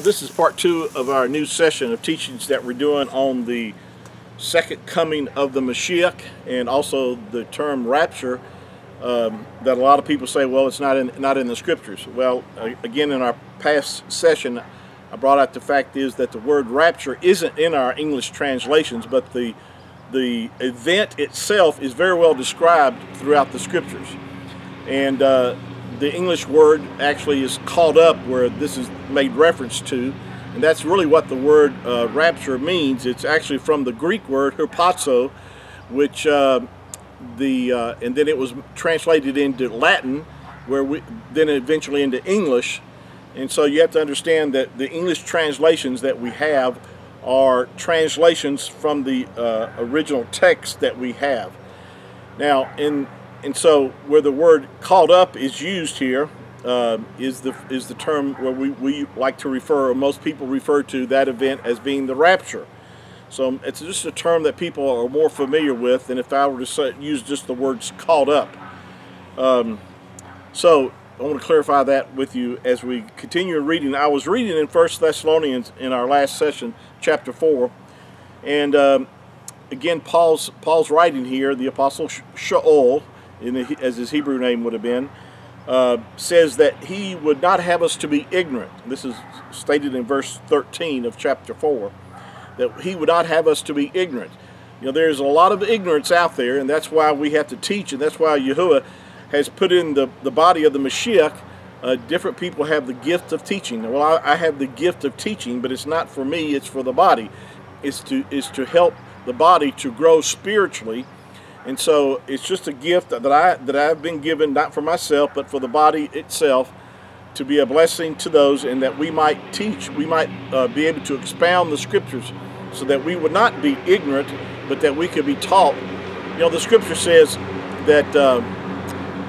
This is part 2 of our new session of teachings that we're doing on the second coming of the Mashiach, and also the term rapture that a lot of people say, well, it's not in the scriptures. Well, again, in our past session, I brought out the fact is that the word rapture isn't in our English translations, but the event itself is very well described throughout the scriptures. And the English word actually is caught up, where this is made reference to, and that's really what the word rapture means. It's actually from the Greek word harpazo, which and then it was translated into Latin, then eventually into English. And so you have to understand that the English translations that we have are translations from the original text that we have. Now, and so where the word caught up is used here is the term where we like to refer, or most people refer to that event as being the rapture. So it's just a term that people are more familiar with than if I were to use just the words caught up. So I want to clarify that with you as we continue reading. I was reading in 1 Thessalonians in our last session, chapter 4, and again, Paul's writing here. The Apostle Shaul, as his Hebrew name would have been, says that he would not have us to be ignorant. This is stated in verse 13 of chapter 4, that he would not have us to be ignorant. You know, there's a lot of ignorance out there, and that's why we have to teach, and that's why Yahuwah has put in the body of the Mashiach. Different people have the gift of teaching. Well, I have the gift of teaching, but it's not for me, it's for the body. It's to help the body to grow spiritually. And so it's just a gift that I've been given, not for myself, but for the body itself, to be a blessing to those, and that we might teach, we might be able to expound the scriptures, so that we would not be ignorant, but that we could be taught. You know, the scripture says that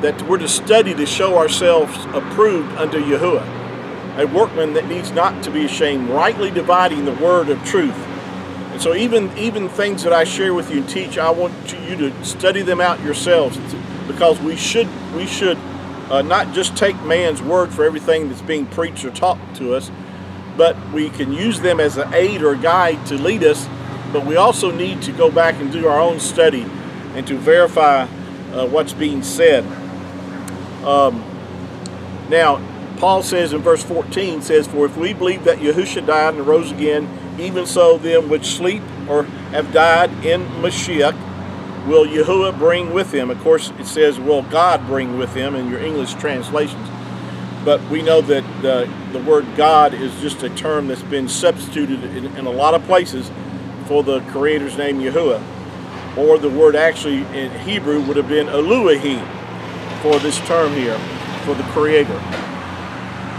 that we're to study to show ourselves approved unto Yahuwah, a workman that needs not to be ashamed, rightly dividing the word of truth. And so even things that I share with you and teach, I want you to study them out yourselves, because we should not just take man's word for everything that's being preached or taught to us, but we can use them as an aid or guide to lead us, but we also need to go back and do our own study and to verify what's being said. Now, Paul says in verse 14, says, "For if we believe that Yahushua died and rose again, even so them which sleep or have died in Mashiach will Yahuwah bring with him." Of course, it says, "will God bring with him" in your English translations. But we know that the word God is just a term that's been substituted in a lot of places for the Creator's name, Yahuwah. Or the word actually in Hebrew would have been Elohim for this term here, for the Creator.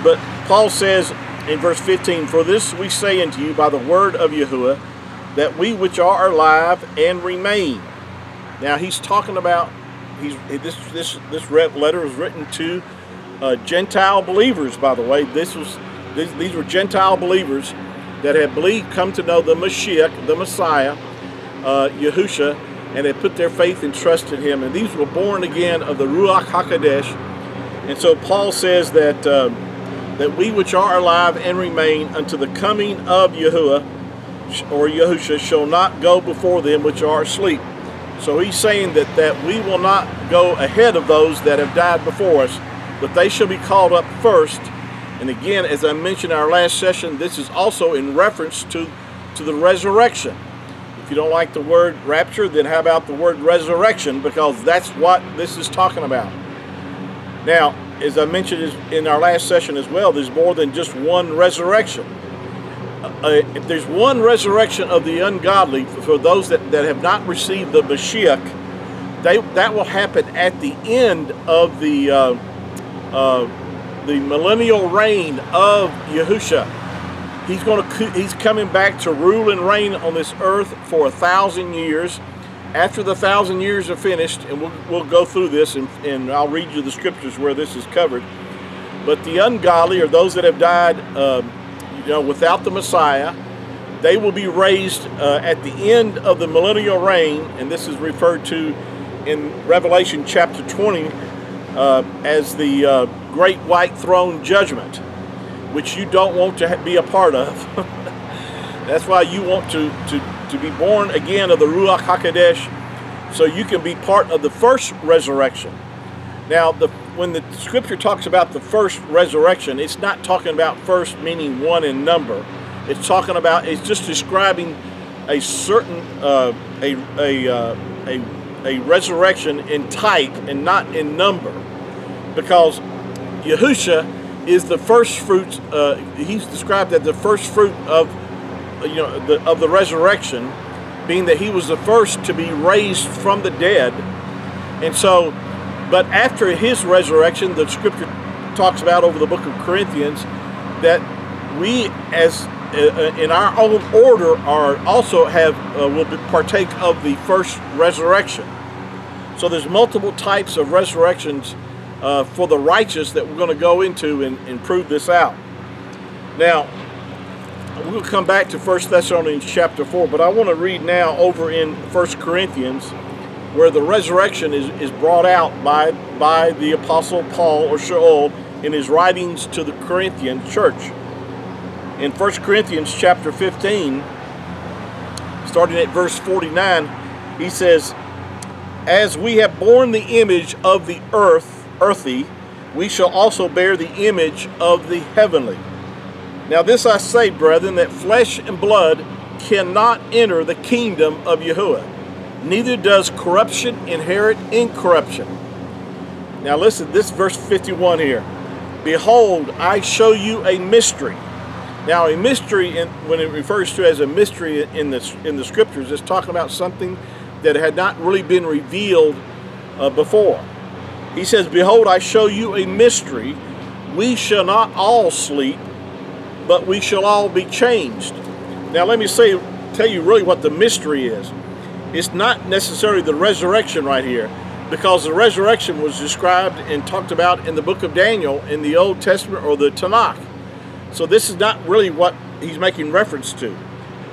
But Paul says in verse 15, "For this we say unto you by the word of Yahuwah, that we which are alive and remain." Now he's talking about, this letter was written to Gentile believers, by the way. These were Gentile believers that had come to know the Mashiach, the Messiah, Yahushua, and had put their faith and trust in him. And these were born again of the Ruach HaKodesh. And so Paul says that that we which are alive and remain unto the coming of Yahuwah, or Yahushua, shall not go before them which are asleep. So he's saying that we will not go ahead of those that have died before us, but they shall be called up first. And again, as I mentioned in our last session, this is also in reference to the resurrection. If you don't like the word rapture, then how about the word resurrection? Because that's what this is talking about. Now, as I mentioned in our last session as well, there's more than just one resurrection. If there's one resurrection of the ungodly, for those that have not received the Mashiach, that will happen at the end of the millennial reign of Yahushua. He's coming back to rule and reign on this earth for 1,000 years. After the 1,000 years are finished, and we'll go through this, and I'll read you the scriptures where this is covered. But the ungodly, or those that have died, without the Messiah, they will be raised at the end of the millennial reign, and this is referred to in Revelation chapter 20 as the great white throne judgment. which you don't want to be a part of. That's why you want to be born again of the Ruach HaKodesh, so you can be part of the first resurrection. Now, when the scripture talks about the first resurrection, it's not talking about first meaning one in number. It's talking about, it's just describing a certain a resurrection in type and not in number, because Yahusha is the first fruit. He's described as the first fruit of the resurrection, being that he was the first to be raised from the dead. And so, but after his resurrection, the scripture talks about over the book of Corinthians that we, as in our own order, are also will partake of the first resurrection. So there's multiple types of resurrections for the righteous that we're going to go into and prove this out. Now, we'll come back to 1 Thessalonians chapter 4, but I want to read now over in 1 Corinthians, where the resurrection is brought out by the Apostle Paul or Shaul in his writings to the Corinthian church. In 1 Corinthians chapter 15, starting at verse 49, he says, "As we have borne the image of the earthy, we shall also bear the image of the heavenly. Now this I say, brethren, that flesh and blood cannot enter the kingdom of Yahuwah, neither does corruption inherit incorruption." Now listen, this verse 51 here. "Behold, I show you a mystery." Now a mystery, when it refers to as a mystery in the scriptures, it's talking about something that had not really been revealed before. He says, "Behold, I show you a mystery. We shall not all sleep, but we shall all be changed." Now let me tell you really what the mystery is. It's not necessarily the resurrection right here, because the resurrection was described and talked about in the book of Daniel in the Old Testament or the Tanakh. So this is not really what he's making reference to.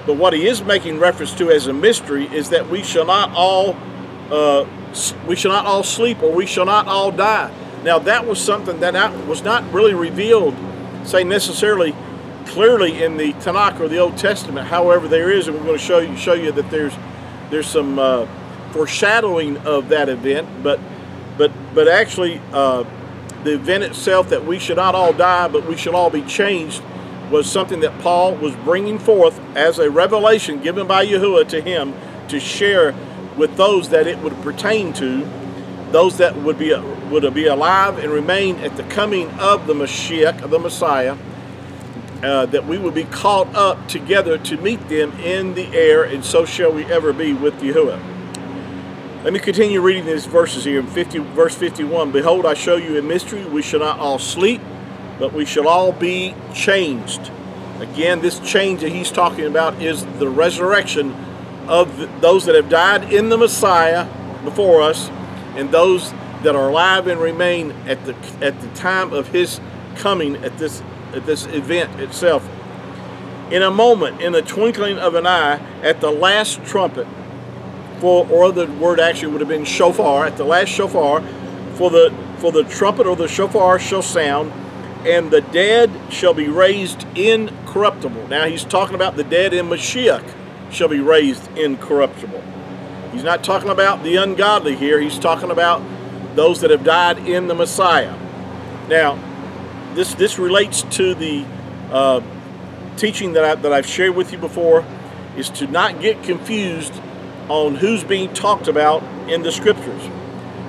But what he is making reference to as a mystery is that we shall not all sleep, or we shall not all die. Now that was something that was not really revealed, say necessarily clearly in the Tanakh or the Old Testament. However, there is, and we're going to show you that there's some foreshadowing of that event. But actually, the event itself, that we should not all die, but we shall all be changed, was something that Paul was bringing forth as a revelation given by Yahuwah to him to share with those that it would pertain to, those that would be alive and remain at the coming of the Mashiach, of the Messiah, that we would be caught up together to meet them in the air, and so shall we ever be with Yahuwah. Let me continue reading these verses here. In verse 51, "Behold, I show you a mystery. We shall not all sleep, but we shall all be changed." Again, this change that he's talking about is the resurrection of those that have died in the Messiah before us, and those that are alive and remain at the time of his coming, at this event itself. "In a moment, in the twinkling of an eye, at the last trumpet," or the word actually would have been shofar, at the last shofar, for the trumpet or the shofar shall sound, and the dead shall be raised incorruptible. Now he's talking about the dead in Mashiach shall be raised incorruptible. He's not talking about the ungodly here. He's talking about those that have died in the Messiah. Now, this relates to the teaching that I've shared with you before, is to not get confused on who's being talked about in the scriptures.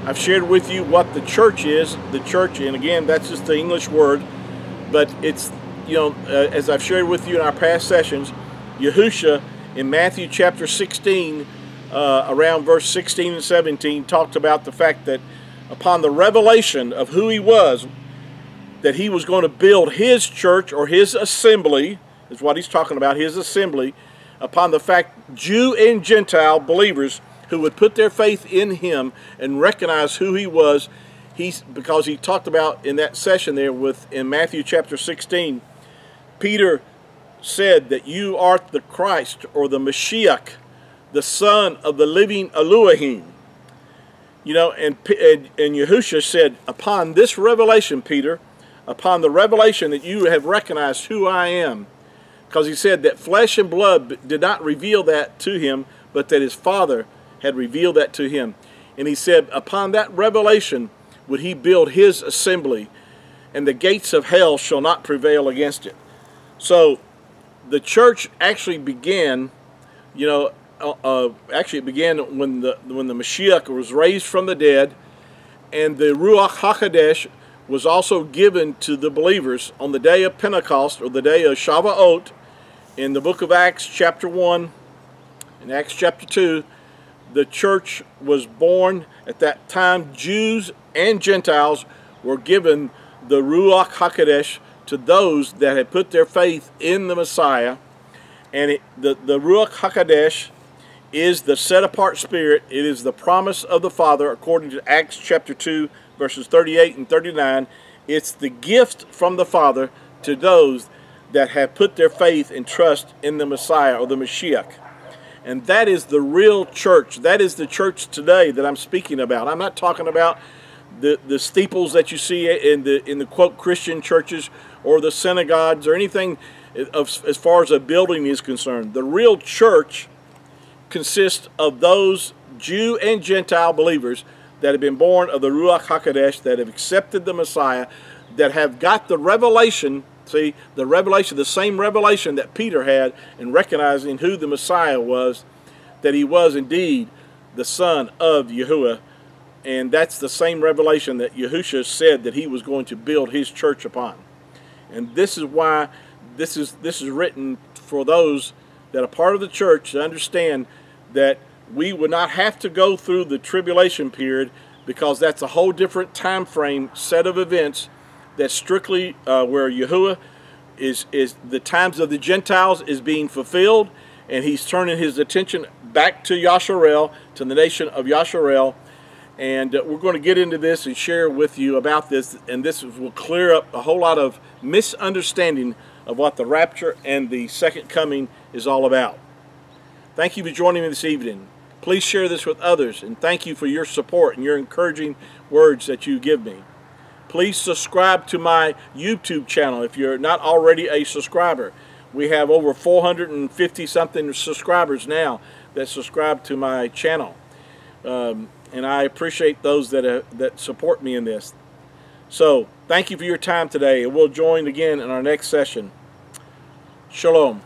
I've shared with you what the church is. The church, and again, that's just the English word, but it's, as I've shared with you in our past sessions, Yahusha in Matthew chapter 16, around verse 16 and 17, talked about the fact that upon the revelation of who he was, that he was going to build his church, or his assembly, is what he's talking about, his assembly, upon the fact Jew and Gentile believers who would put their faith in him and recognize who he was. Because he talked about in that session there in Matthew chapter 16, Peter said that you art the Christ, or the Mashiach, the Son of the living Elohim. And Yahusha said, upon this revelation, Peter, upon the revelation that you have recognized who I am. Because he said that flesh and blood did not reveal that to him, but that his Father had revealed that to him. And he said, upon that revelation would he build his assembly, and the gates of hell shall not prevail against it. So the church actually began, actually it began when the Mashiach was raised from the dead, and the Ruach HaKodesh was also given to the believers on the day of Pentecost, or the day of Shavuot. In the book of Acts chapter 1 and Acts chapter 2, the church was born. At that time, Jews and Gentiles were given the Ruach HaKodesh to those that had put their faith in the Messiah. And the Ruach HaKodesh is the set-apart spirit. It is the promise of the Father, according to Acts chapter 2, verses 38 and 39. It's the gift from the Father to those that have put their faith and trust in the Messiah, or the Mashiach. And that is the real church. That is the church today that I'm speaking about. I'm not talking about the steeples that you see in the quote Christian churches, or the synagogues, or anything as far as a building is concerned. The real church consists of those Jew and Gentile believers that have been born of the Ruach HaKodesh, that have accepted the Messiah, that have got the revelation. See, the revelation, the same revelation that Peter had in recognizing who the Messiah was, that he was indeed the son of Yahuwah. And that's the same revelation that Yahushua said that he was going to build his church upon. And this is why this is written for those that are part of the church, to understand that we would not have to go through the tribulation period, because that's a whole different time frame, set of events, that's strictly where Yahuwah is the times of the Gentiles is being fulfilled, and he's turning his attention back to Yasharel, to the nation of Yasharel. And we're going to get into this and share with you about this, and this will clear up a whole lot of misunderstanding of what the rapture and the second coming is all about. Thank you for joining me this evening. Please share this with others, and thank you for your support and your encouraging words that you give me. Please subscribe to my YouTube channel if you're not already a subscriber. We have over 450 something subscribers now that subscribe to my channel. And I appreciate those that support me in this. So, thank you for your time today, and we'll join again in our next session. Shalom.